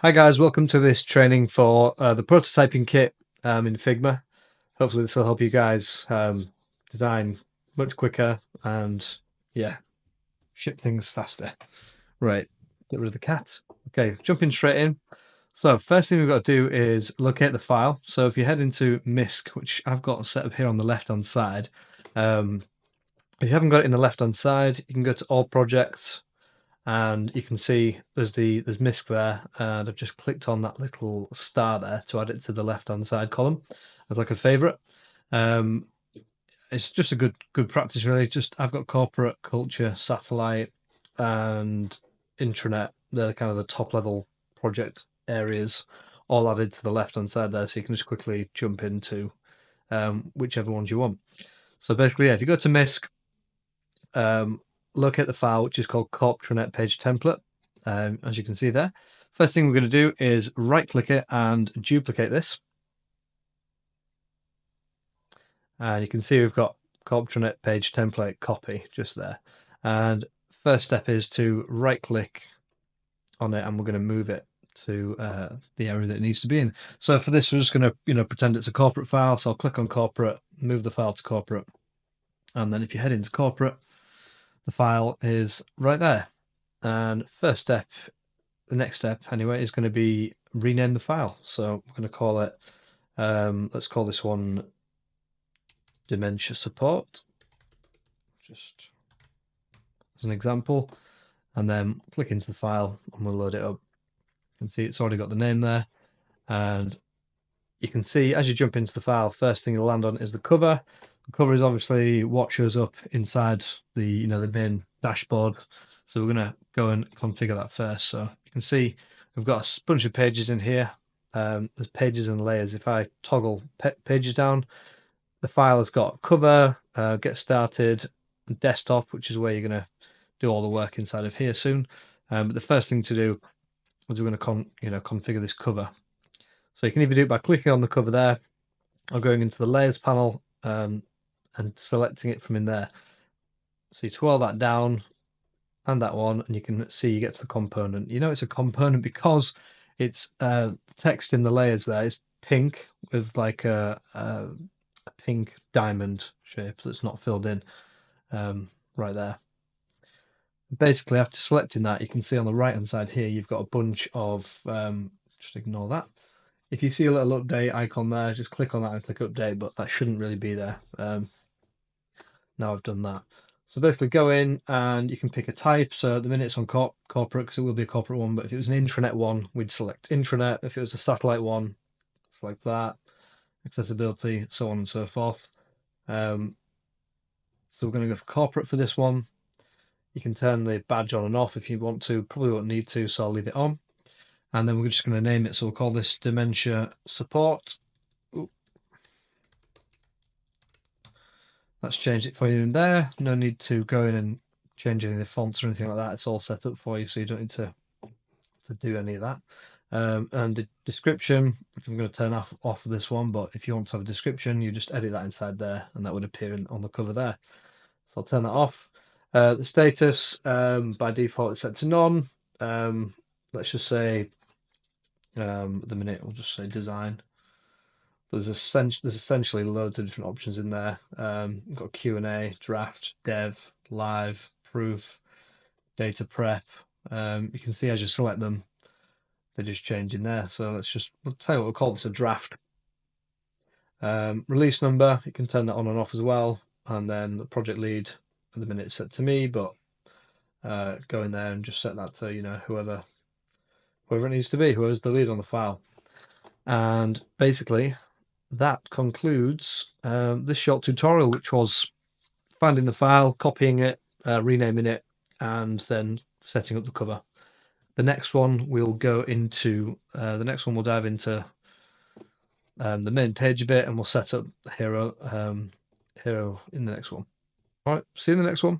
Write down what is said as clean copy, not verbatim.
Hi guys, welcome to this training for the prototyping kit in Figma. Hopefully this will help you guys design much quicker and ship things faster. Right, get rid of the cat. Okay, jumping straight in. So first thing we've got to do is locate the file. So if you head into MISC, which I've got set up here on the left hand side, if you haven't got it in the left hand side, you can go to all projects and you can see there's MISC there, and I've just clicked on that little star there to add it to the left hand side column as like a favorite. It's just a good practice really. Just I've got corporate, culture, satellite, and intranet. They're kind of the top level project areas, all added to the left hand side there, so you can just quickly jump into whichever ones you want. So basically, yeah, if you go to MISC, locate the file, which is called corptranet page template. As you can see there, first thing we're going to do is right click it and duplicate this. And you can see we've got corptranet page template copy just there. And first step is to right click on it, and we're going to move it to the area that it needs to be in. So for this, we're just going to pretend it's a corporate file. So I'll click on corporate, move the file to corporate, and then if you head into corporate, the file is right there. And first step, the next step anyway, is going to be rename the file. So I'm going to call it, let's call this one dementia support, just as an example. And then click into the file and we'll load it up. You can see it's already got the name there. And you can see as you jump into the file, first thing you'll land on is the cover. The cover is obviously what shows up inside the the main dashboard. So we're going to go and configure that first. So you can see we've got a bunch of pages in here. There's pages and layers. If I toggle pages down, the file has got cover, get started, desktop, which is where you're going to do all the work inside of here soon. But the first thing to do is we're going to configure this cover. So you can either do it by clicking on the cover there, or going into the layers panel and selecting it from in there. So you twirl that down and that one, and you can see you get to the component. You know it's a component because it's text in the layers there is pink with like a pink diamond shape that's not filled in right there. Basically, after selecting that, you can see on the right hand side here you've got a bunch of just ignore that. If you see a little update icon there, just click on that and click update, but that shouldn't really be there. Now I've done that. So basically go in and you can pick a type. So at the minute it's on corporate because it will be a corporate one, but if it was an intranet one, we'd select intranet. If it was a satellite one, select that. Accessibility, so on and so forth. So we're going to go for corporate for this one. You can turn the badge on and off if you want to. Probably won't need to, so I'll leave it on. And then we're just going to name it. So we'll call this dementia support. Ooh. That's changed it for you in there. No need to go in and change any of the fonts or anything like that. It's all set up for you, so you don't need to do any of that. And the description, which I'm going to turn off of this one, but if you want to have a description, you just edit that inside there, and that would appear on the cover there. So I'll turn that off. The status, by default, is set to none. Let's just say, at the minute, we'll just say design. There's essentially loads of different options in there. We've got Q&A, draft, dev, live, proof, data prep. You can see as you select them, they just change in there. So we'll tell you what, we'll call this a draft. Release number, you can turn that on and off as well. And then the project lead, at the minute, set to me, but go in there and just set that to whoever it needs to be, whoever's the lead on the file. And basically, that concludes this short tutorial, which was finding the file, copying it, renaming it, and then setting up the cover. The next one we'll go into, we'll dive into the main page a bit, and we'll set up hero in the next one. All right, see you in the next one.